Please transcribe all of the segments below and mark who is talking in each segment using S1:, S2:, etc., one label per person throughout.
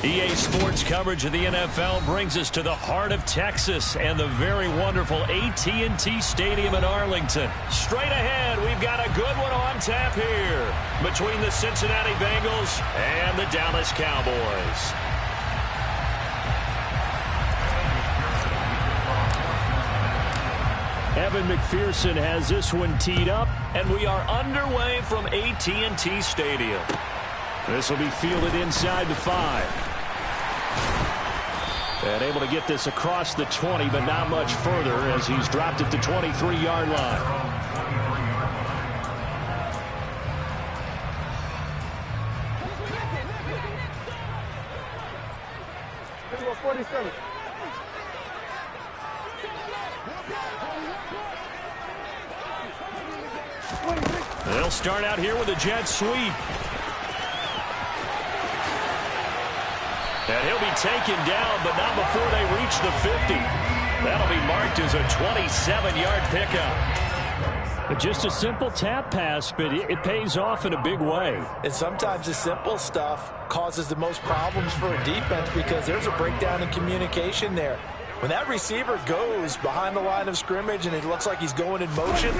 S1: EA Sports coverage of the NFL brings us to the heart of Texas and the very wonderful AT&T Stadium in Arlington. Straight ahead, we've got a good one on tap here between the Cincinnati Bengals and the Dallas Cowboys. Evan McPherson has this one teed up, and we are underway from AT&T Stadium. This will be fielded inside the 5. And able to get this across the 20, but not much further as he's dropped it to 23-yard line. They'll start out here with a jet sweep. And he'll be taken down, but not before they reach the 50. That'll be marked as a 27-yard pickup. Just a simple tap pass, but it pays off in a big way.
S2: And sometimes the simple stuff causes the most problems for a defense because there's a breakdown in communication there. When that receiver goes behind the line of scrimmage and it looks like he's going in motion,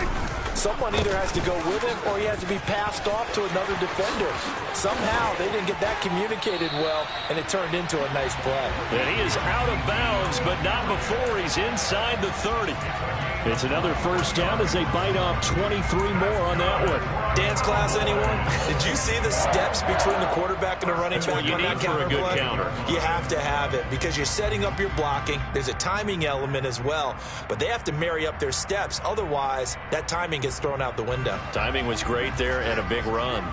S2: someone either has to go with him or he has to be passed off to another defender. Somehow they didn't get that communicated well, and it turned into a nice play.
S1: And he is out of bounds, but not before he's inside the 30. It's another first down as they bite off 23 more on that one.
S2: Dance class, anyone? Did you see the steps between the quarterback and the running back?
S1: That's what you need for a good counter.
S2: You have to have it because you're setting up your blocking. There's a timing element as well, but they have to marry up their steps. Otherwise, that timing gets thrown out the window.
S1: Timing was great there and a big run.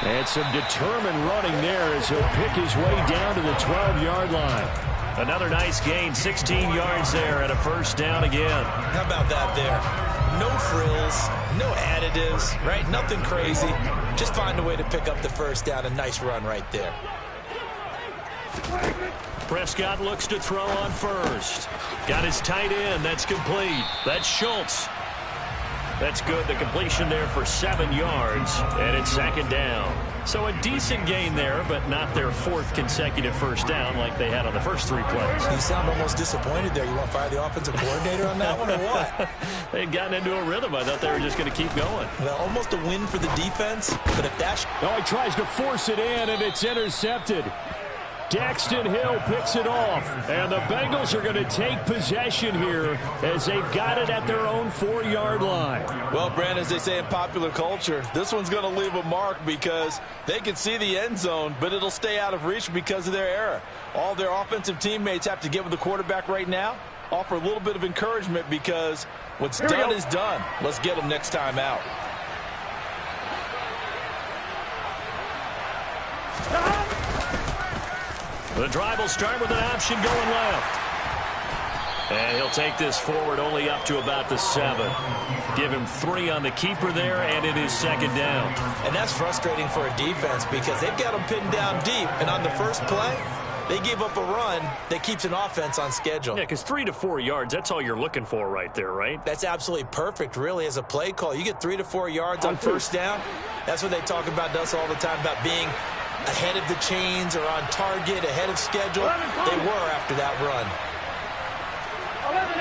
S1: And some determined running there as he'll pick his way down to the 12-yard line. Another nice gain, 16 yards there and a first down again.
S2: How about that there? No frills, no additives, right? Nothing crazy. Just find a way to pick up the first down. A nice run right there.
S1: Prescott looks to throw on first. Got his tight end. That's complete. That's Schultz. That's good. The completion there for 7 yards, and it's second down. So a decent gain there, but not their 4th consecutive first down like they had on the first 3 plays.
S2: You sound almost disappointed there. You want to fire the offensive coordinator on that one or what?
S1: They'd gotten into a rhythm. I thought they were just going to keep going.
S2: Well, almost a win for the defense, but if that's...
S1: Oh, he tries to force it in, and it's intercepted. Daxton Hill picks it off, and the Bengals are going to take possession here as they've got it at their own 4-yard line.
S3: Well, Brandon, as they say in popular culture, this one's going to leave a mark because they can see the end zone, but it'll stay out of reach because of their error. All their offensive teammates have to get with the quarterback right now, offer a little bit of encouragement because what's done is done. Let's get them next time out.
S1: The drive will start with an option going left. And he'll take this forward only up to about the 7. Give him 3 on the keeper there, and it is second down.
S2: And that's frustrating for a defense because they've got them pinned down deep. And on the first play, they gave up a run that keeps an offense on schedule.
S1: Yeah, because 3 to 4 yards, that's all you're looking for right there, right?
S2: That's absolutely perfect, really, as a play call. You get 3 to 4 yards on first down. That's what they talk about to us all the time, about being ahead of the chains or on target, ahead of schedule. They were after that run.
S1: 11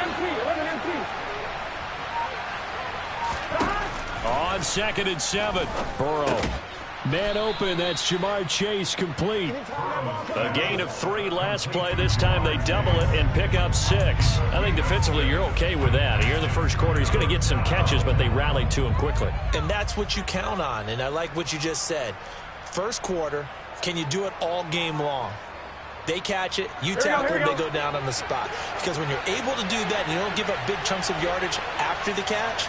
S1: on 2nd and 7. Burrow. Man open, that's Jamar Chase complete. A gain of 3 last play. This time they double it and pick up 6. I think defensively you're okay with that. Here in the first quarter, he's going to get some catches, but they rallied to him quickly.
S2: And that's what you count on, and I like what you just said. First quarter, can you do it all game long? They catch it, you tackle them, they go down on the spot. Because when you're able to do that and you don't give up big chunks of yardage after the catch,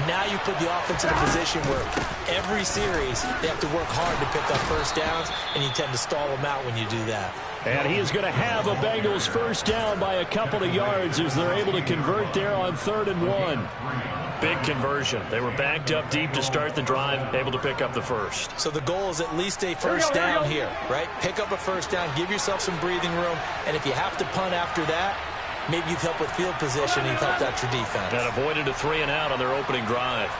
S2: now you put the offense in a position where every series they have to work hard to pick up first downs, and you tend to stall them out when you do that.
S1: And he is going to have a Bengals first down by a couple of yards as they're able to convert there on 3rd and 1. Big conversion. They were backed up deep to start the drive, able to pick up the first.
S2: So the goal is at least a first down here, right? Pick up a first down, give yourself some breathing room, and if you have to punt after that, Maybe you've helped with field position. You've helped out your defense.
S1: And avoided a 3-and-out on their opening drive.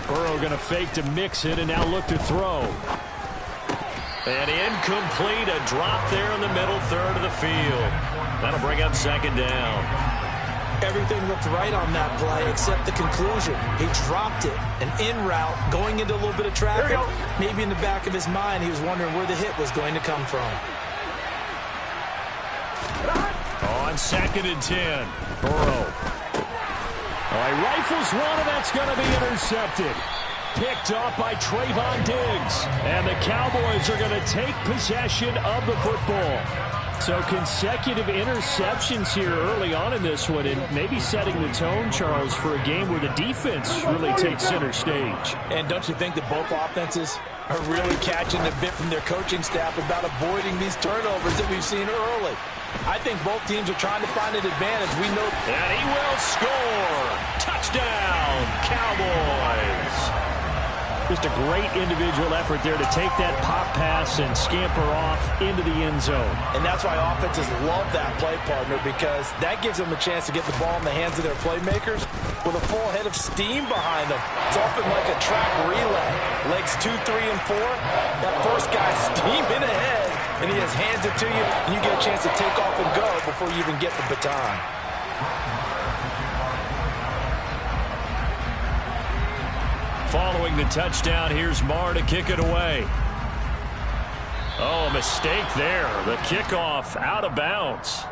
S1: Burrow going to fake to mix it and now look to throw. And incomplete, a drop there in the middle third of the field. That'll bring up second down.
S2: Everything looked right on that play except the conclusion. He dropped it, an in route, going into a little bit of traffic. Maybe in the back of his mind he was wondering where the hit was going to come from.
S1: On 2nd and 10, Burrow. He rifles one, and that's going to be intercepted. Picked off by Trayvon Diggs. And the Cowboys are going to take possession of the football. So consecutive interceptions here early on in this one, and maybe setting the tone, Charles, for a game where the defense really takes center stage.
S3: And don't you think that both offenses are really catching a bit from their coaching staff about avoiding these turnovers that we've seen early? I think both teams are trying to find an advantage. We know.
S1: And he will score. Touchdown, Cowboys. Just a great individual effort there to take that pop pass and scamper off into the end zone.
S3: And that's why offenses love that play, partner, because that gives them a chance to get the ball in the hands of their playmakers with a full head of steam behind them. It's often like a track relay. Legs 2, 3, and 4. That first guy's steaming ahead, and he just hands it to you, and you get a chance to take off and go before you even get the baton.
S1: Following the touchdown, here's Marr to kick it away. Oh, a mistake there. The kickoff out of bounds.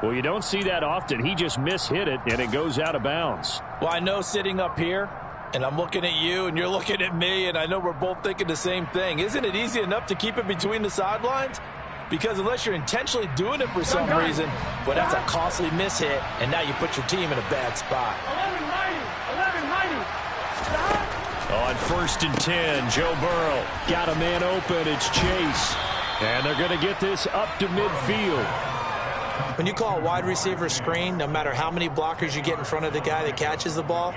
S1: Well, you don't see that often. He just mishit it, and it goes out of bounds.
S3: Well, I know sitting up here, and I'm looking at you, and you're looking at me, and I know we're both thinking the same thing. Isn't it easy enough to keep it between the sidelines? Because unless you're intentionally doing it for some reason, well, that's a costly mishit, and now you put your team in a bad spot.
S4: 11-90.
S1: On 1st and 10, Joe Burrow. Got a man open. It's Chase. And they're going to get this up to midfield.
S2: When you call a wide receiver screen, no matter how many blockers you get in front of the guy that catches the ball,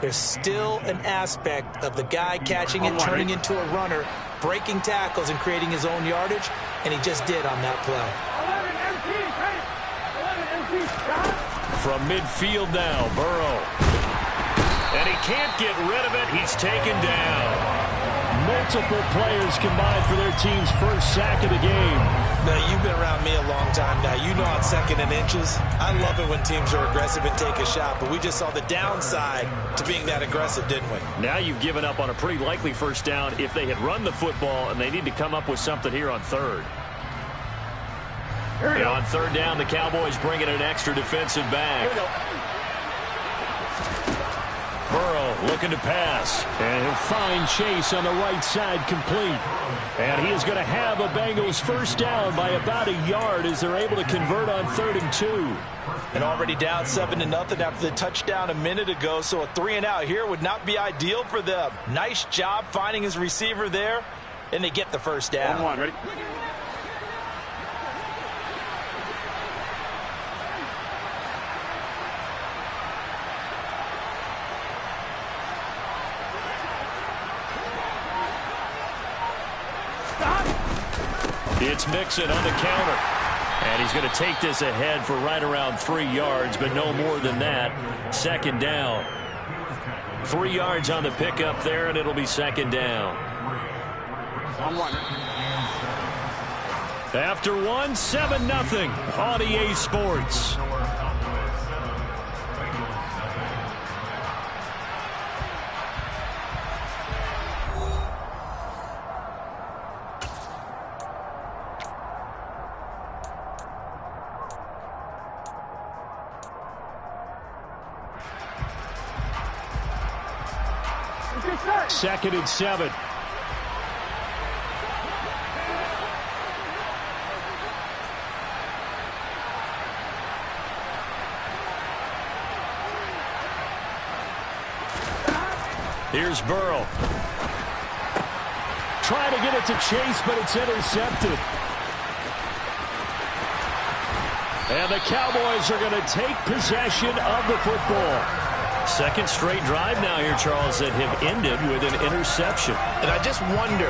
S2: there's still an aspect of the guy catching it, turning into a runner, breaking tackles, and creating his own yardage, and he just did on that play.
S4: 11
S1: From midfield now, Burrow. And he can't get rid of it. He's taken down. Multiple players combined for their team's first sack of the game.
S2: Now, you've been around me a long time now. You know on 2nd and inches, I love it when teams are aggressive and take a shot, but we just saw the downside to being that aggressive, didn't we?
S1: Now you've given up on a pretty likely first down if they had run the football, and they need to come up with something here on 3rd. And on 3rd down, the Cowboys bring in an extra defensive back. Burrow looking to pass. And he'll find Chase on the right side complete. And he is going to have a Bengals first down by about a yard as they're able to convert on 3rd and 2.
S3: And already down 7-0 after the touchdown a minute ago, so a 3-and-out here would not be ideal for them. Nice job finding his receiver there, and they get the first down.
S4: 1-1, ready?
S1: It's Mixon on the counter. And he's going to take this ahead for right around 3 yards, but no more than that. 2nd down. 3 yards on the pickup there, and it'll be 2nd down.
S4: 1-1.
S1: After 1, 7-0 on EA Sports. Second and 7. Here's Burrow. Trying to get it to Chase, but it's intercepted. And the Cowboys are going to take possession of the football. Second straight drive now here, Charles, that have ended with an interception.
S2: And I just wonder,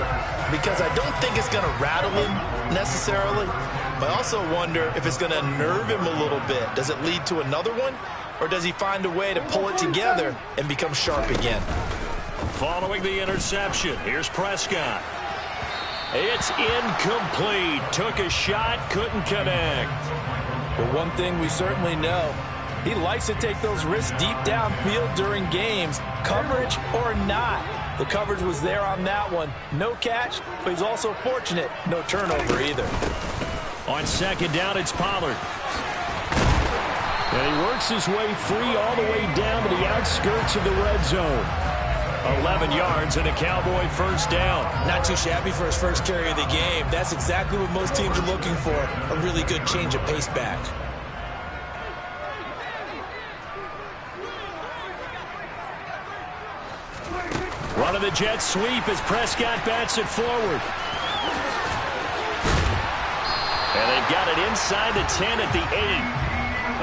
S2: because I don't think it's going to rattle him necessarily, but I also wonder if it's going to nerve him a little bit. Does it lead to another one? Or does he find a way to pull it together and become sharp again?
S1: Following the interception, here's Prescott. It's incomplete. Took a shot, couldn't connect.
S3: Well, one thing we certainly know, he likes to take those risks deep downfield during games, coverage or not. The coverage was there on that one. No catch, but he's also fortunate. No turnover either.
S1: On second down, it's Pollard. And he works his way free all the way down to the outskirts of the red zone. 11 yards and a Cowboy first down.
S2: Not too shabby for his first carry of the game. That's exactly what most teams are looking for, a really good change of pace back.
S1: Running the jet sweep as Prescott bats it forward. And they've got it inside the 10 at the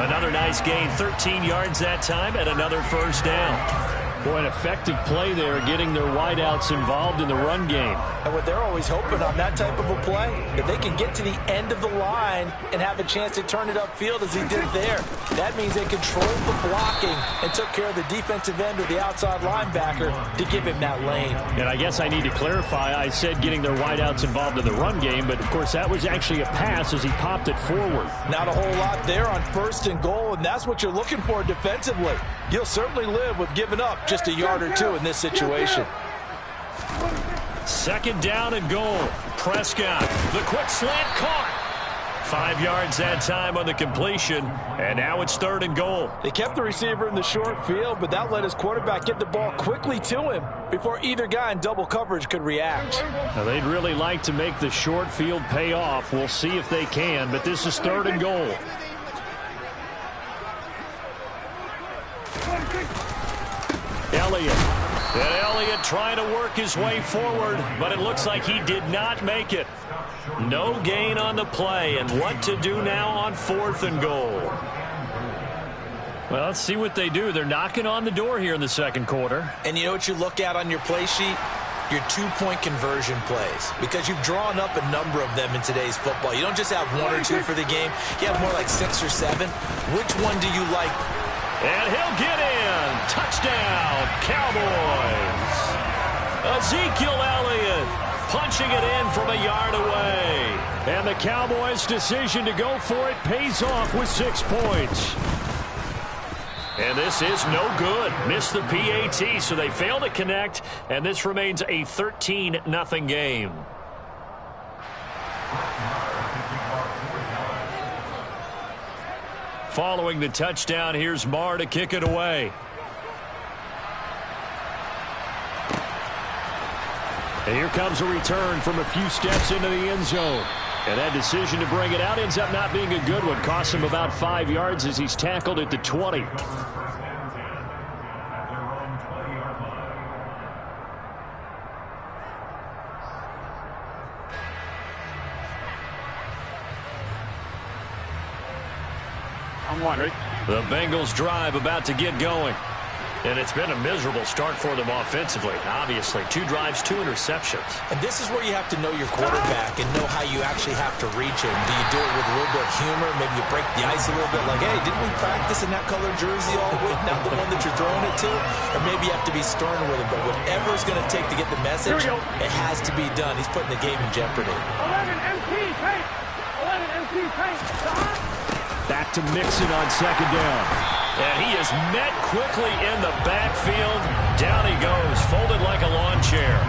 S1: 8. Another nice gain, 13 yards that time, and another first down. Boy, an effective play there, getting their wideouts involved in the run game.
S3: And what they're always hoping on that type of a play, if they can get to the end of the line and have a chance to turn it upfield as he did there, that means they controlled the blocking and took care of the defensive end or the outside linebacker to give him that lane.
S1: And I guess I need to clarify, I said getting their wideouts involved in the run game, but of course that was actually a pass as he popped it forward.
S3: Not a whole lot there on first and goal, and that's what you're looking for defensively. You'll certainly live with giving up just a yard or two in this situation.
S1: Second down and goal. Prescott, the quick slant caught. 5 yards that time on the completion, and now it's third and goal.
S3: They kept the receiver in the short field, but that let his quarterback get the ball quickly to him before either guy in double coverage could react.
S1: Now, they'd really like to make the short field pay off. We'll see if they can, but this is third and goal. Elliott. And Elliott trying to work his way forward, but it looks like he did not make it. No gain on the play, and what to do now on fourth and goal? Well, let's see what they do. They're knocking on the door here in the second quarter.
S2: And you know what you look at on your play sheet? Your two-point conversion plays, because you've drawn up a number of them in today's football. You don't just have one or two for the game. You have more like 6 or 7. Which one do you like?
S1: And he'll get in. Touchdown, Cowboys. Ezekiel Elliott punching it in from a yard away. And the Cowboys' decision to go for it pays off with 6 points. And this is no good. Missed the PAT, so they fail to connect, and this remains a 13-0 game. Following the touchdown, here's Marr to kick it away. And here comes a return from a few steps into the end zone. And that decision to bring it out ends up not being a good one. Costs him about 5 yards as he's tackled at the 20.
S4: I'm wondering.
S1: The Bengals drive about to get going. And it's been a miserable start for them offensively. Obviously, 2 drives, 2 interceptions.
S2: And this is where you have to know your quarterback and know how you actually have to reach him. Do you do it with a little bit of humor? Maybe you break the ice a little bit like, hey, didn't we practice in that colored jersey all week? Not the one that you're throwing it to? Or maybe you have to be stern with him. But whatever it's going to take to get the message, it has to be done. He's putting the game in jeopardy.
S4: 11 MT paint. 11 MT paint.
S1: Back to Mixon on second down. And he is met quickly in the backfield. Down he goes, folded like a lawn chair.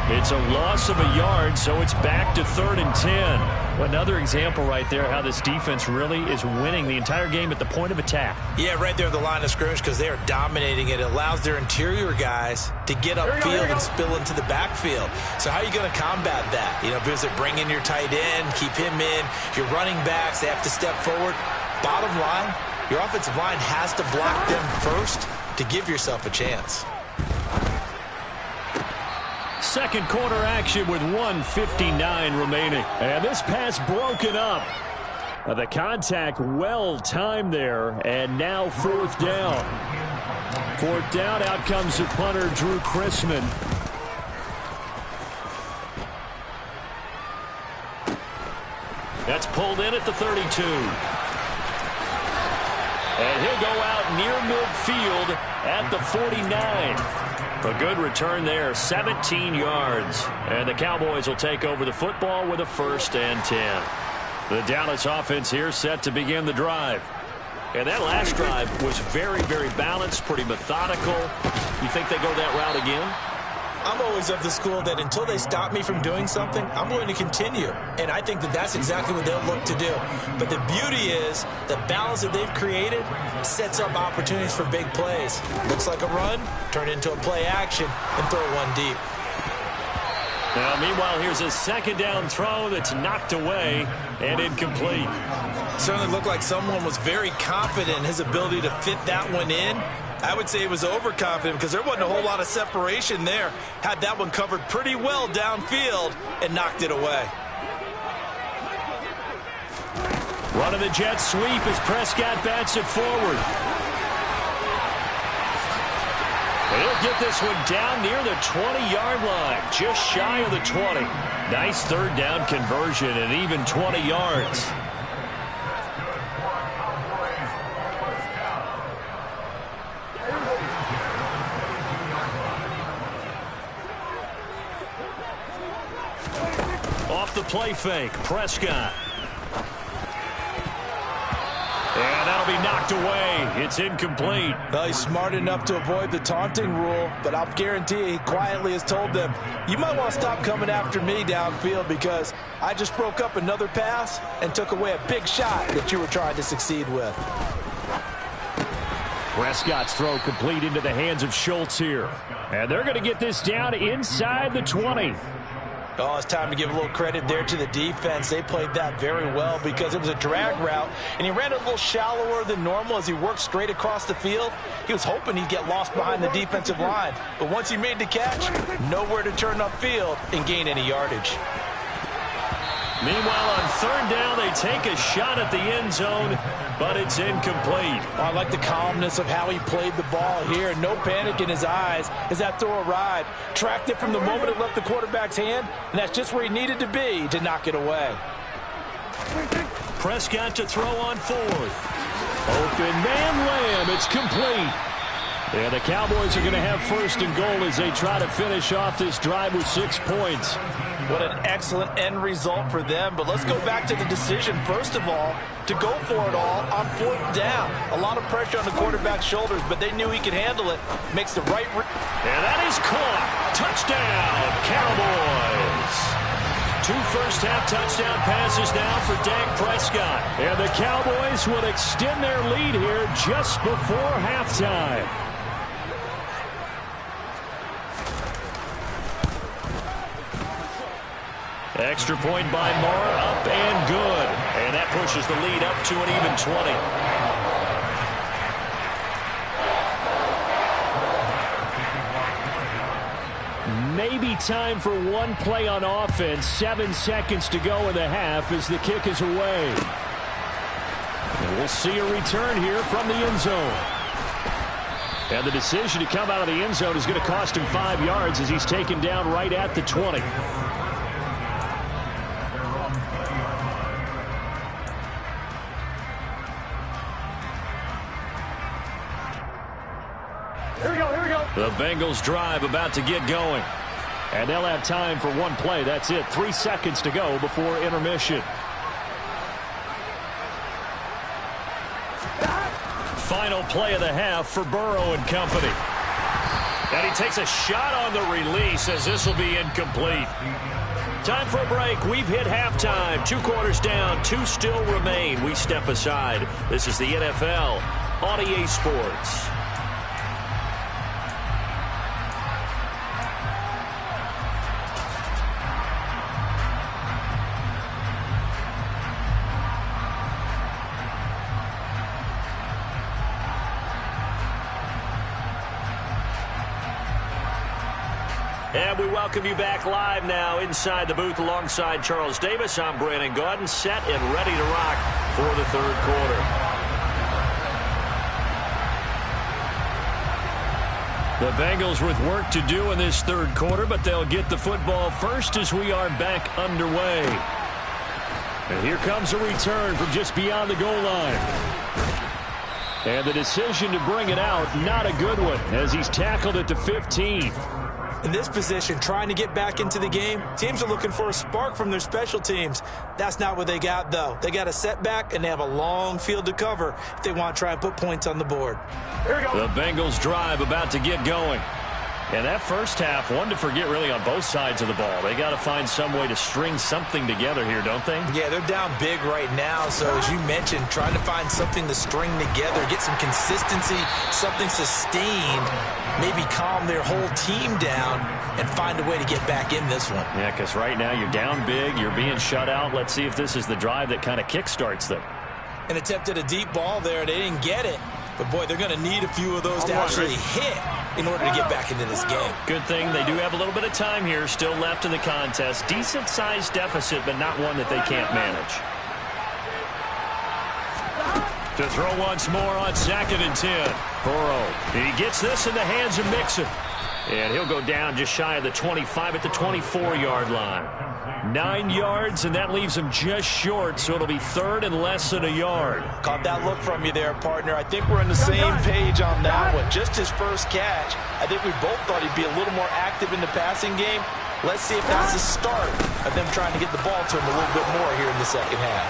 S1: It's a loss of a yard, so it's back to 3rd and 10. Another example right there how this defense really is winning the entire game at the point of attack.
S2: Yeah, right there at the line of scrimmage because they are dominating it. It allows their interior guys to get upfield and spill into the backfield. So how are you going to combat that? You know, because they bring in your tight end, keep him in. Your running backs, they have to step forward. Bottom line, your offensive line has to block them first to give yourself a chance.
S1: Second quarter action with 1:59 remaining. And this pass broken up. The contact well timed there, and now 4th down. Fourth down, out comes the punter, Drew Chrisman. That's pulled in at the 32. And he'll go out near midfield at the 49. A good return there, 17 yards. And the Cowboys will take over the football with a 1st and 10. The Dallas offense here set to begin the drive. And that last drive was very, very balanced, pretty methodical. You think they go that route again?
S2: I'm always of the school that until they stop me from doing something, I'm going to continue. And I think that that's exactly what they'll look to do. But the beauty is the balance that they've created sets up opportunities for big plays. Looks like a run, turn into a play action, and throw one deep.
S1: Now, meanwhile, here's a 2nd down throw that's knocked away and incomplete.
S2: Certainly looked like someone was very confident in his ability to fit that one in. I would say he was overconfident because there wasn't a whole lot of separation there. Had that one covered pretty well downfield and knocked it away.
S1: Running the jet sweep as Prescott bats it forward. He'll get this one down near the 20-yard line, just shy of the 20. Nice 3rd down conversion and even 20 yards. Off the play fake, Prescott. And that'll be knocked away. It's incomplete.
S3: Well, he's smart enough to avoid the taunting rule, but I'll guarantee he quietly has told them, you might want to stop coming after me downfield because I just broke up another pass and took away a big shot that you were trying to succeed with.
S1: Prescott's throw complete into the hands of Schultz here. And they're going to get this down inside the 20.
S2: Oh, it's time to give a little credit there to the defense. They played that very well because it was a drag route, and he ran it a little shallower than normal as he worked straight across the field. He was hoping he'd get lost behind the defensive line, but once he made the catch, nowhere to turn upfield and gain any yardage.
S1: Meanwhile, on 3rd down, they take a shot at the end zone, but it's incomplete.
S3: I like the calmness of how he played the ball here. No panic in his eyes as that throw arrived. Tracked it from the moment it left the quarterback's hand, and that's just where he needed to be to knock it away.
S1: Prescott to throw on 4th. Open man Lamb. It's complete. Yeah, the Cowboys are going to have 1st and goal as they try to finish off this drive with 6 points.
S3: What an excellent end result for them. But let's go back to the decision, first of all, to go for it all on 4th down. A lot of pressure on the quarterback's shoulders, but they knew he could handle it. Makes the right...
S1: And that is caught. Touchdown, Cowboys. 2 first-half touchdown passes now for Dak Prescott. And the Cowboys will extend their lead here just before halftime. Extra point by Mara, up and good. And that pushes the lead up to an even 20. Maybe time for one play on offense. 7 seconds to go in the half as the kick is away. And we'll see a return here from the end zone. And the decision to come out of the end zone is going to cost him 5 yards as he's taken down right at the 20. The Bengals drive about to get going. And they'll have time for one play. That's it. 3 seconds to go before intermission. Final play of the half for Burrow and company. And he takes a shot on the release as this will be incomplete. Time for a break. We've hit halftime. 2 quarters down. 2 still remain. We step aside. This is the NFL on EA Sports. And we welcome you back live now inside the booth alongside Charles Davis. I'm Brandon Gaudin, set and ready to rock for the 3rd quarter. The Bengals with work to do in this third quarter, but they'll get the football first as we are back underway. And here comes a return from just beyond the goal line. And the decision to bring it out, not a good one, as he's tackled at the 15.
S2: In this position, trying to get back into the game, teams are looking for a spark from their special teams. That's not what they got, though. They got a setback, and they have a long field to cover if they want to try and put points on the board.
S4: Here we go.
S1: The Bengals drive about to get going. And that first half, one to forget really on both sides of the ball. They got to find some way to string something together here, don't they?
S2: Yeah, they're down big right now. So as you mentioned, trying to find something to string together, get some consistency, something sustained, maybe calm their whole team down and find a way to get back in this one.
S1: Yeah, because right now you're down big, you're being shut out. Let's see if this is the drive that kind of kickstarts them.
S2: An attempt at a deep ball there. They didn't get it. But, boy, they're going to need a few of those to actually hit in order to get back into this game.
S1: Good thing they do have a little bit of time here still left in the contest. Decent-sized deficit, but not one that they can't manage. To throw once more on 2nd and 10. Burrow. He gets this in the hands of Mixon. And he'll go down just shy of the 25 at the 24-yard line. 9 yards, and that leaves him just short, so it'll be 3rd and less than a yard.
S3: Caught that look from you there, partner. I think we're on the same page on that one. Just his first catch. I think we both thought he'd be a little more active in the passing game. Let's see if that's the start of them trying to get the ball to him a little bit more here in the second half.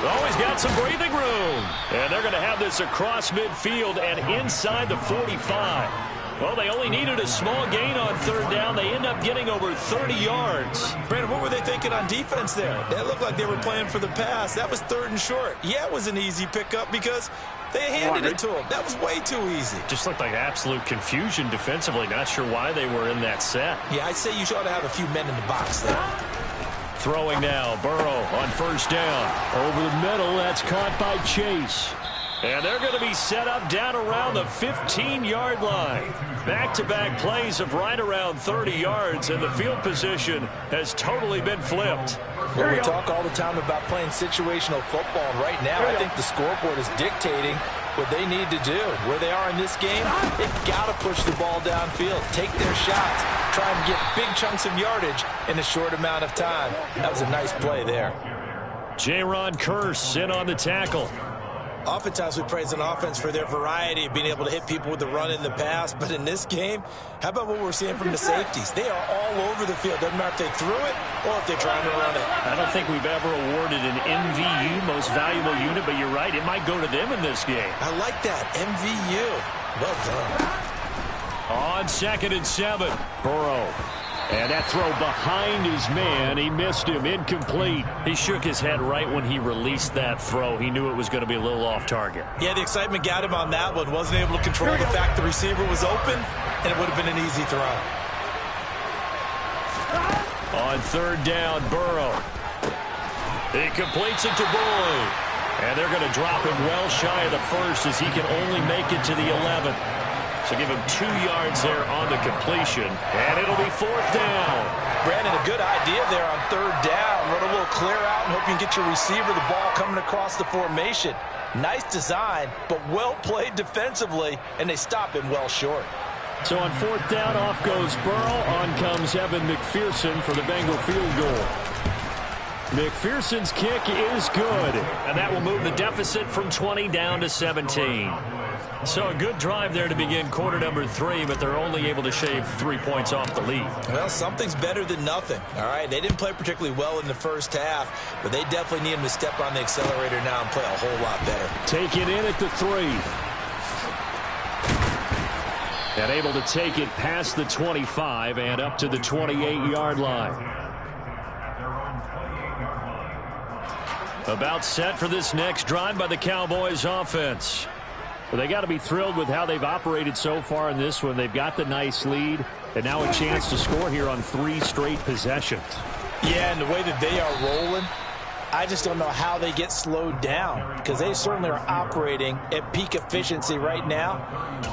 S1: Oh, he's got some breathing room. And they're going to have this across midfield and inside the 45. Well, they only needed a small gain on 3rd down. They end up getting over 30 yards.
S2: Brandon, what were they thinking on defense there? That looked like they were playing for the pass. That was 3rd and short. Yeah, it was an easy pickup because they handed it to him. That was way too easy.
S1: Just looked like absolute confusion defensively. Not sure why they were in that set.
S2: Yeah, I'd say you ought to have a few men in the box there.
S1: Throwing now, Burrow on 1st down. Over the middle, that's caught by Chase. And they're going to be set up down around the 15-yard line. Back-to-back plays of right around 30 yards, and the field position has totally been flipped.
S3: Well, we talk all the time about playing situational football, and right now I think the scoreboard is dictating what they need to do. Where they are in this game, they've got to push the ball downfield, take their shots, try and get big chunks of yardage in a short amount of time. That was a nice play there.
S1: Jaron Kearse in on the tackle.
S2: Oftentimes we praise an offense for their variety of being able to hit people with the run in the pass. But in this game, how about what we're seeing from the safeties? They are all over the field. Doesn't matter if they threw it or if they're trying to run it.
S1: I don't think we've ever awarded an MVU, most valuable unit, but you're right. It might go to them in this game.
S2: I like that. MVU. Well done.
S1: On 2nd and 7, Burrow. And that throw behind his man, he missed him, incomplete. He shook his head right when he released that throw. He knew it was going to be a little off target.
S2: Yeah, the excitement got him on that one. Wasn't able to control the fact the receiver was open, and it would have been an easy throw.
S1: On 3rd down, Burrow. He completes it to Boyd. And they're going to drop him well shy of the 1st as he can only make it to the 11th. So give him 2 yards there on the completion, and it'll be 4th down.
S3: Brandon, a good idea there on 3rd down. Run a little clear out and hope you can get your receiver the ball coming across the formation. Nice design, but well played defensively, and they stop him well short.
S1: So on 4th down, off goes Burrow. On comes Evan McPherson for the Bengal field goal. McPherson's kick is good, and that will move the deficit from 20 down to 17. So a good drive there to begin quarter number 3, but they're only able to shave 3 points off the lead.
S2: Well, something's better than nothing, all right? They didn't play particularly well in the first half, but they definitely need him to step on the accelerator now and play a whole lot better.
S1: Take it in at the 3. And able to take it past the 25 and up to the 28-yard line. About set for this next drive by the Cowboys offense. Well, they got to be thrilled with how they've operated so far in this one. They've got the nice lead, and now a chance to score here on 3 straight possessions.
S2: Yeah, and the way that they are rolling, I just don't know how they get slowed down, because they certainly are operating at peak efficiency right now.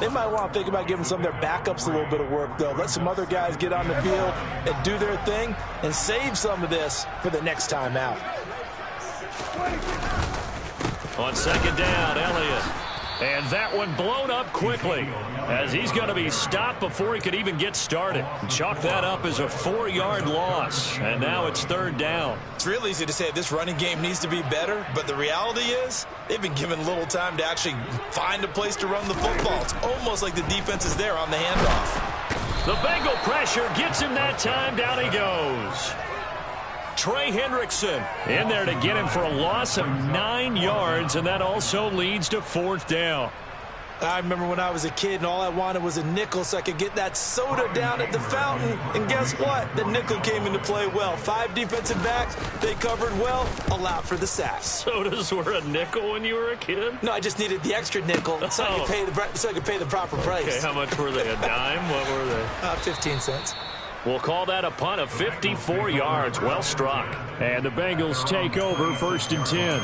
S2: They might want to think about giving some of their backups a little bit of work, though. Let some other guys get on the field and do their thing and save some of this for the next time out.
S1: On 2nd down, Elliott. And that one blown up quickly as he's going to be stopped before he could even get started. Chalk that up as a 4-yard loss, and now it's 3rd down.
S2: It's real easy to say this running game needs to be better, but the reality is they've been given little time to actually find a place to run the football. It's almost like the defense is there on the handoff.
S1: The Bengal pressure gets him that time. Down he goes. Trey Hendrickson in there to get him for a loss of 9 yards, and that also leads to 4th down.
S2: I remember when I was a kid and all I wanted was a nickel so I could get that soda down at the fountain. And guess what? The nickel came into play well. 5 defensive backs, they covered well, allowed for the sack.
S1: Sodas were a nickel when you were a kid?
S2: No, I just needed the extra nickel so I could pay the proper price.
S1: Okay, how much were they? A dime? What were they?
S2: 15 cents.
S1: We'll call that a punt of 54 yards. Well struck. And the Bengals take over 1st and 10.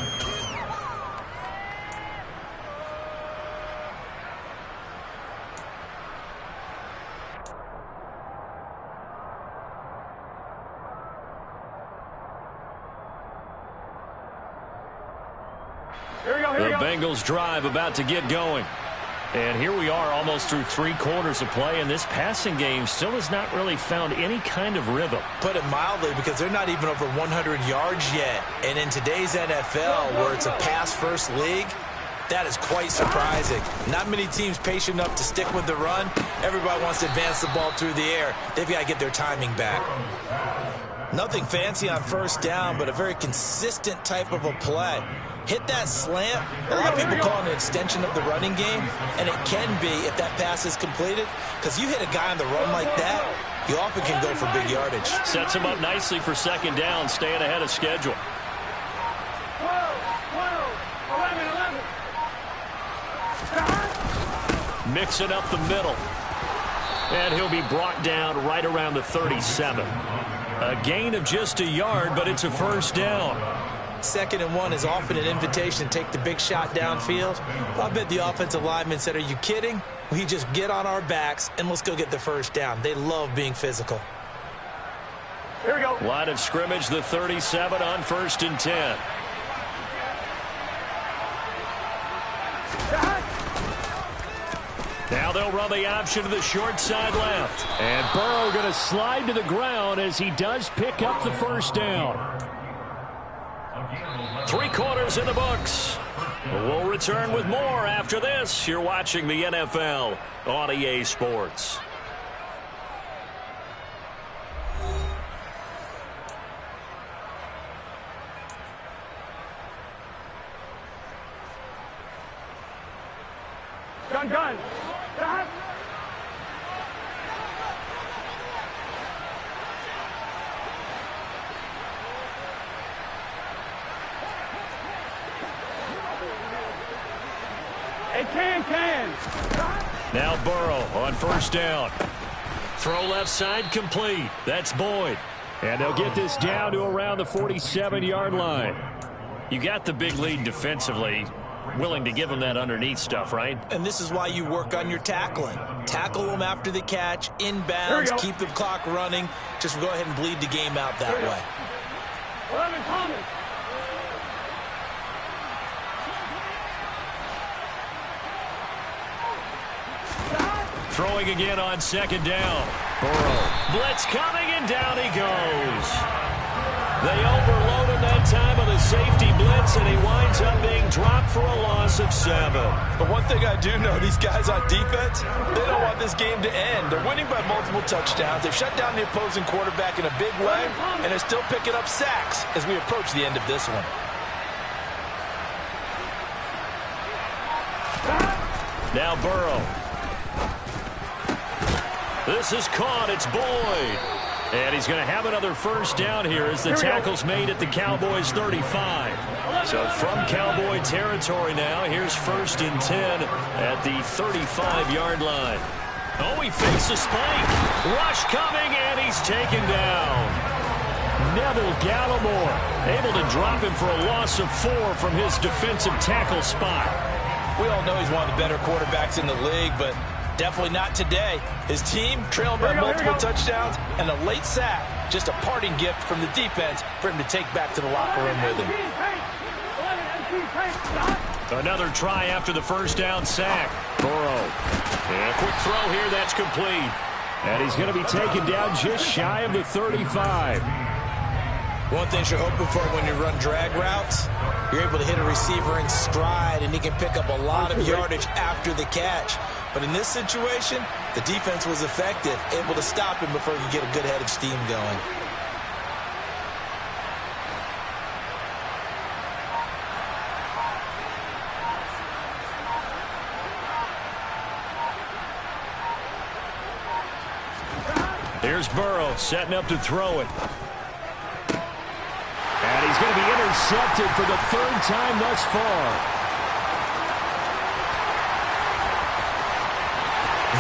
S1: The Bengals drive about to get going. And here we are almost through 3 quarters of play, and this passing game still has not really found any kind of rhythm.
S2: Put it mildly, because they're not even over 100 yards yet. And in today's NFL, where it's a pass-first league, that is quite surprising. Not many teams patient enough to stick with the run. Everybody wants to advance the ball through the air. They've got to get their timing back. Nothing fancy on 1st down, but a very consistent type of a play. Hit that slant. A lot of people call it an extension of the running game, and it can be if that pass is completed, because you hit a guy on the run like that, you often can go for big yardage.
S1: Sets him up nicely for 2nd down, staying ahead of schedule. 12, 11. Mixing up the middle. And he'll be brought down right around the 37. A gain of just a yard, but it's a 1st down.
S2: 2nd and 1 is often an invitation to take the big shot downfield. I bet the offensive lineman said, "Are you kidding? We just get on our backs and let's go get the 1st down." They love being physical.
S4: Here we go.
S1: Line of scrimmage, the 37 on 1st and 10. Now they'll run the option to the short side left. And Burrow going to slide to the ground as he does pick up the 1st down. 3 quarters in the books. We'll return with more after this. You're watching the NFL on EA Sports.
S4: Gun. Stop. Can.
S1: Now Burrow on 1st down. Throw left side complete. That's Boyd. And they'll get this down to around the 47-yard line. You got the big lead defensively. Willing to give them that underneath stuff, right?
S2: And this is why you work on your tackling. Tackle them after the catch, inbounds, keep the clock running. Just go ahead and bleed the game out that way.
S4: 11 Thomas.
S1: Throwing again on 2nd down. Burrow. Blitz coming, and down he goes. They overload him that time with a safety blitz, and he winds up being dropped for a loss of 7.
S3: But one thing I do know, these guys on defense, they don't want this game to end. They're winning by multiple touchdowns. They've shut down the opposing quarterback in a big way, and they're still picking up sacks as we approach the end of this one.
S1: Now Burrow. This is caught. It's Boyd. And he's going to have another 1st down here as the tackle's made at the Cowboys' 35. So from Cowboy territory now, here's 1st and 10 at the 35-yard line. Oh, he fakes a spike. Rush coming, and he's taken down. Neville Gallimore able to drop him for a loss of 4 from his defensive tackle spot.
S3: We all know he's one of the better quarterbacks in the league, but definitely not today. His team trailing by multiple touchdowns and a late sack. Just a parting gift from the defense for him to take back to the locker room with him.
S1: Another try after the first down sack. Burrow. And a quick throw here. That's complete. And he's going to be taken down just shy of the 35.
S2: One thing you're hoping for when you run drag routes, you're able to hit a receiver in stride, and he can pick up a lot of yardage after the catch. But in this situation, the defense was effective, able to stop him before he could get a good head of steam going.
S1: Here's Burrow setting up to throw it. And he's going to be intercepted for the third time thus far.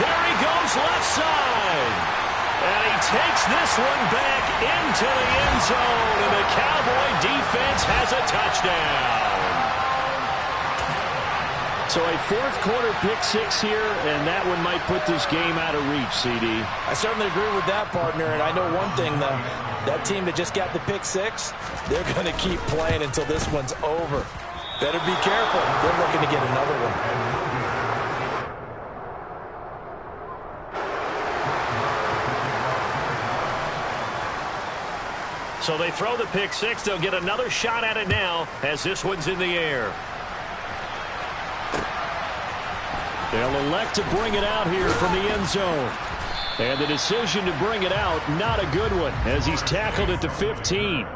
S1: There he goes left side. And he takes this one back into the end zone. And the Cowboy defense has a touchdown. So a fourth-quarter pick-6 here, and that one might put this game out of reach, CD.
S2: I certainly agree with that, partner. And I know one thing, though. That team that just got the pick-6, they're going to keep playing until this one's over. Better be careful. They're looking to get another one.
S1: So they throw the pick-6. They'll get another shot at it now as this one's in the air. They'll elect to bring it out here from the end zone. And the decision to bring it out, not a good one, as he's tackled at the 15.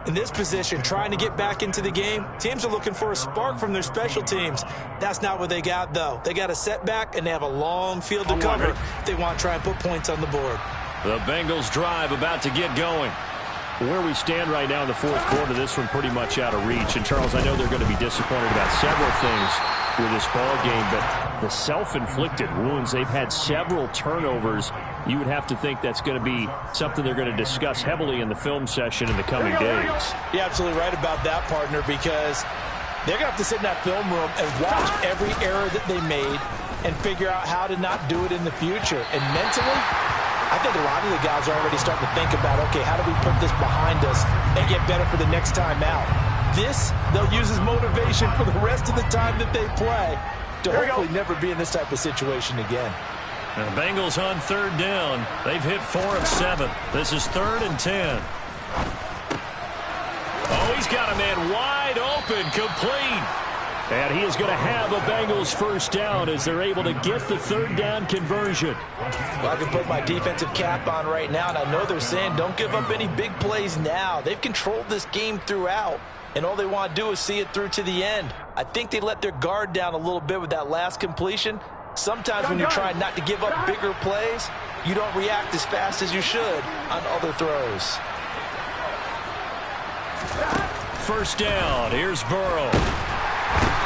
S2: In this position, trying to get back into the game, teams are looking for a spark from their special teams. That's not what they got, though. They got a setback, and they have a long field to cover if they want to try and put points on the board.
S1: The Bengals drive about to get going. Where we stand right now in the fourth quarter, this one pretty much out of reach. And, Charles, I know they're going to be disappointed about several things with this ball game, but the self-inflicted wounds, they've had several turnovers. You would have to think that's going to be something they're going to discuss heavily in the film session in the coming days.
S2: You're absolutely right about that, partner, because they're going to have to sit in that film room and watch every error that they made and figure out how to not do it in the future. And mentally, I think a lot of the guys are already starting to think about, okay, how do we put this behind us and get better for the next time out? This, they'll use as motivation for the rest of the time that they play to hopefully never be in this type of situation again.
S1: And the Bengals on third down. They've hit 4 of 7. This is 3rd and 10. Oh, he's got a man wide open, complete. And he is going to have a Bengals first down as they're able to get the third down conversion.
S2: Well, I can put my defensive cap on right now, and I know they're saying don't give up any big plays now. They've controlled this game throughout, and all they want to do is see it through to the end. I think they let their guard down a little bit with that last completion. Sometimes when you're trying not to give up bigger plays, you don't react as fast as you should on other throws.
S1: First down, here's Burrow.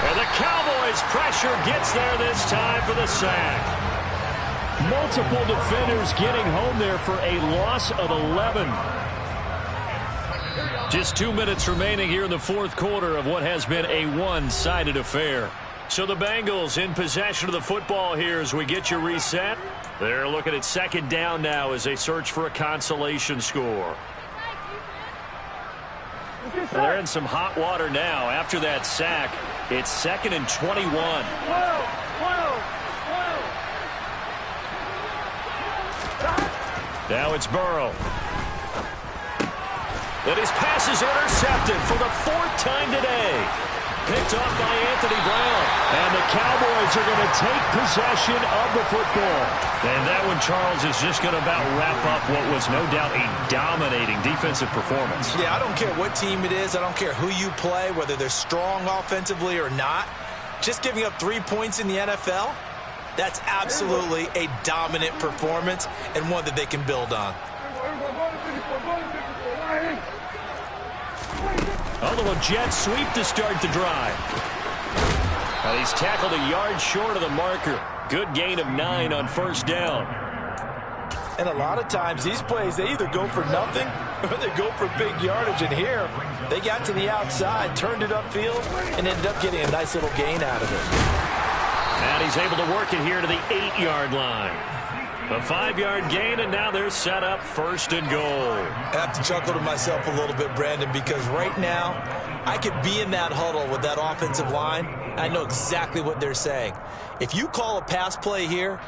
S1: And the Cowboys' pressure gets there this time for the sack. Multiple defenders getting home there for a loss of 11. Just 2 minutes remaining here in the fourth quarter of what has been a one-sided affair. So the Bengals in possession of the football here as we get you reset. They're looking at second down now as they search for a consolation score. They're in some hot water now after that sack. It's 2nd and 21. Now it's Burrow. And his pass is intercepted for the 4th time today. Picked off by Anthony Brown. And the Cowboys are going to take possession of the football. And that one, Charles, is just going to about wrap up what was no doubt a dominating defensive performance.
S2: Yeah, I don't care what team it is. I don't care who you play, whether they're strong offensively or not. Just giving up 3 points in the NFL, that's absolutely a dominant performance and one that they can build on.
S1: A little jet sweep to start the drive. Well, he's tackled a yard short of the marker. Good gain of 9 on first down.
S2: And a lot of times these plays, they either go for nothing or they go for big yardage. And here, they got to the outside, turned it upfield, and ended up getting a nice little gain out of it.
S1: And he's able to work it here to the 8-yard line. A 5-yard gain, and now they're set up 1st and goal.
S2: I have to chuckle to myself a little bit, Brandon, because right now I could be in that huddle with that offensive line, I know exactly what they're saying. If you call a pass play here,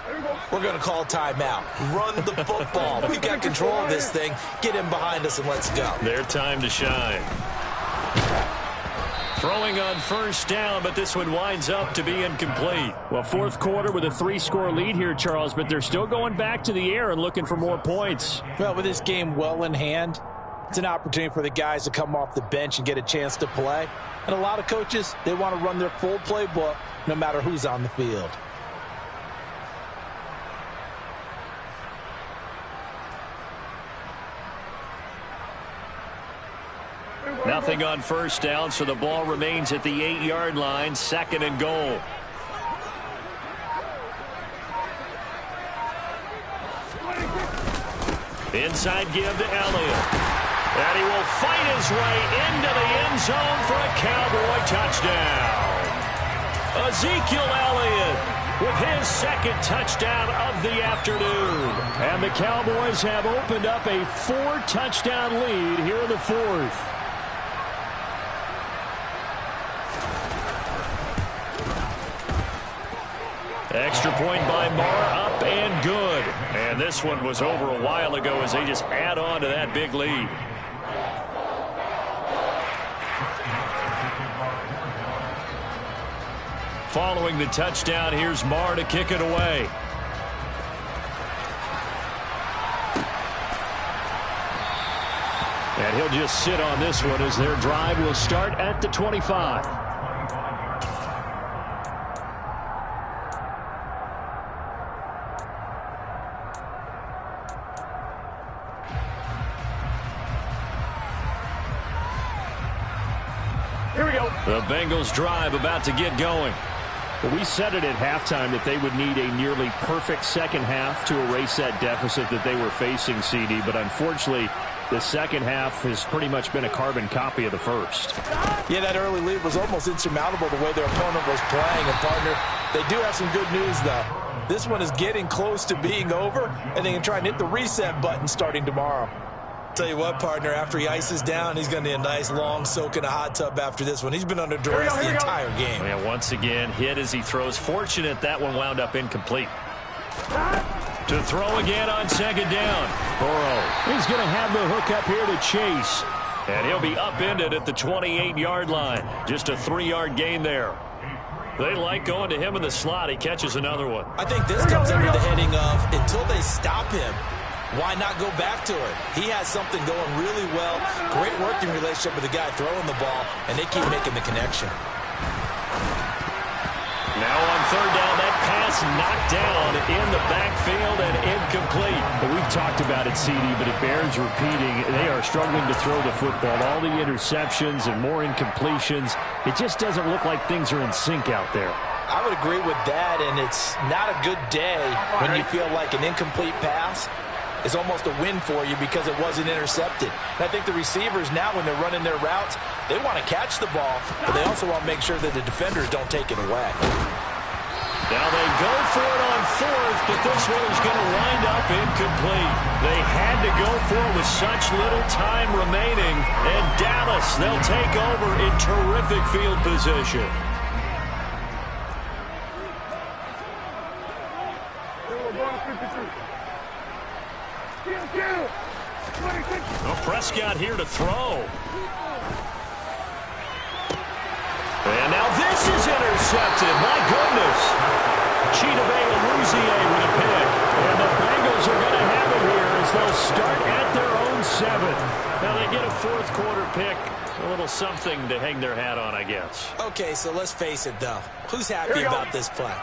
S2: we're going to call timeout. Run the football. We've got control of this thing. Get him behind us and let's go.
S1: Their time to shine. Throwing on first down, but this one winds up to be incomplete.
S5: Well, fourth quarter with a 3-score lead here, Charles, but they're still going back to the air and looking for more points.
S2: Well, with this game well in hand, it's an opportunity for the guys to come off the bench and get a chance to play. And a lot of coaches, they want to run their full playbook no matter who's on the field.
S1: Nothing on first down, so the ball remains at the 8-yard line, 2nd and goal. Inside give to Elliott. And he will fight his way into the end zone for a Cowboy touchdown. Ezekiel Elliott with his 2nd touchdown of the afternoon.
S5: And the Cowboys have opened up a 4-touchdown lead here in the 4th.
S1: Extra point by Marr, up and good. And this one was over a while ago as they just add on to that big lead. Following the touchdown, here's Marr to kick it away. And he'll just sit on this one as their drive will start at the 25. The Bengals drive about to get going.
S5: Well, we said it at halftime that they would need a nearly perfect second half to erase that deficit that they were facing, CD. But unfortunately, the second half has pretty much been a carbon copy of the first.
S2: Yeah, that early lead was almost insurmountable the way their opponent was playing. And, partner, they do have some good news, though. This one is getting close to being over, and they can try and hit the reset button starting tomorrow. Tell you what, partner, after he ices down, he's going to need a nice long soak in a hot tub after this one. He's been under duress the entire game.
S1: Yeah, once again, hit as he throws. Fortunate that one wound up incomplete. To throw again on 2nd down. Burrow.
S5: He's going to have the hook up here to Chase.
S1: And he'll be upended at the 28-yard line. Just a 3-yard gain there. They like going to him in the slot. He catches another one.
S2: I think this comes under the heading of until they stop him, why not go back to it? He has something going really well. Great working relationship with the guy throwing the ball, and they keep making the connection.
S1: Now on 3rd down, that pass knocked down in the backfield and incomplete.
S5: But we've talked about it, CD, but it bears repeating. They are struggling to throw the football. All the interceptions and more incompletions. It just doesn't look like things are in sync out there.
S2: I would agree with that, and it's not a good day when you feel like an incomplete pass is almost a win for you because it wasn't intercepted. And I think the receivers now, when they're running their routes, they want to catch the ball, but they also want to make sure that the defenders don't take it away.
S1: Now they go for it on 4th, but this one is going to wind up incomplete. They had to go for it with such little time remaining, and Dallas, they'll take over in terrific field position. Well, Prescott here to throw. And now this is intercepted. My goodness. Chidobe Awuzie with a pick. And the Bengals are going to have it here as they'll start at their own 7. Now they get a 4th quarter pick. A little something to hang their hat on, I guess.
S2: Okay, so let's face it, though. Who's happy about this play?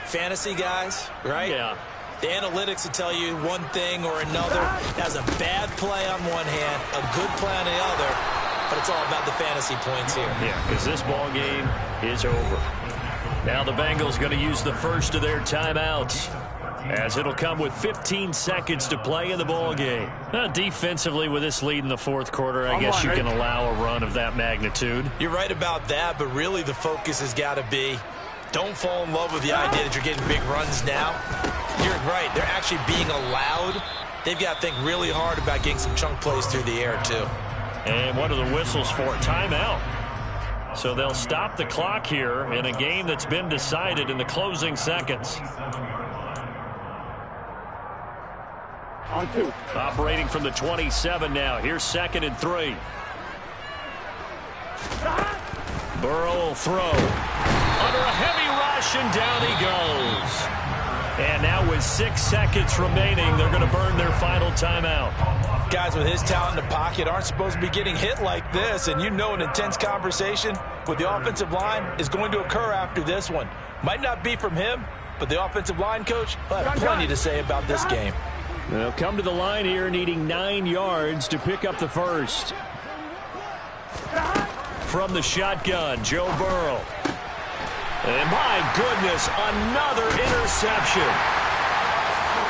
S2: Fantasy guys, right?
S1: Yeah.
S2: The analytics will tell you one thing or another. That's a bad play on one hand, a good play on the other, but it's all about the fantasy points here.
S1: Yeah, because this ball game is over. Now the Bengals going to use the first of their timeouts, as it'll come with 15 seconds to play in the ball game. Defensively, with this lead in the 4th quarter, I guess you can allow a run of that magnitude.
S2: You're right about that, but really the focus has got to be don't fall in love with the idea that you're getting big runs now. You're right. They're actually being allowed. They've got to think really hard about getting some chunk plays through the air, too.
S1: And what are the whistles for? Timeout. So they'll stop the clock here in a game that's been decided in the closing seconds.
S4: On 2.
S1: Operating from the 27 now. Here's 2nd and 3. Burrow will throw. Under a heavy rush, and down he goes. And now with 6 seconds remaining, they're going to burn their final timeout.
S3: Guys with his talent in the pocket aren't supposed to be getting hit like this, and you know an intense conversation with the offensive line is going to occur after this one. Might not be from him, but the offensive line coach will have plenty to say about this game.
S5: They'll come to the line here needing 9 yards to pick up the first.
S1: From the shotgun, Joe Burrow. And my goodness, another interception.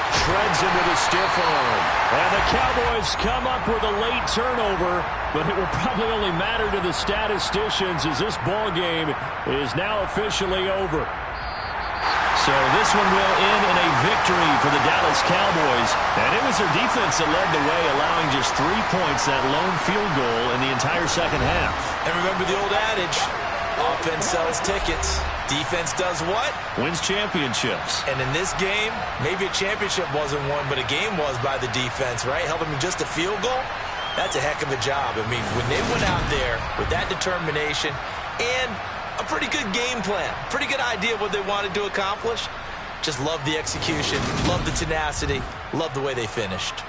S1: Shreds him with a stiff arm. And the Cowboys come up with a late turnover, but it will probably only matter to the statisticians as this ball game is now officially over. So this one will end in a victory for the Dallas Cowboys. And it was their defense that led the way, allowing just 3 points, that lone field goal in the entire second half.
S3: And remember the old adage, offense sells tickets. Defense does what?
S1: Wins championships.
S3: And in this game, maybe a championship wasn't won, but a game was by the defense, right? Held them just a field goal. That's a heck of a job. I mean, when they went out there with that determination and a pretty good game plan, pretty good idea of what they wanted to accomplish, just love the execution, love the tenacity, love the way they finished.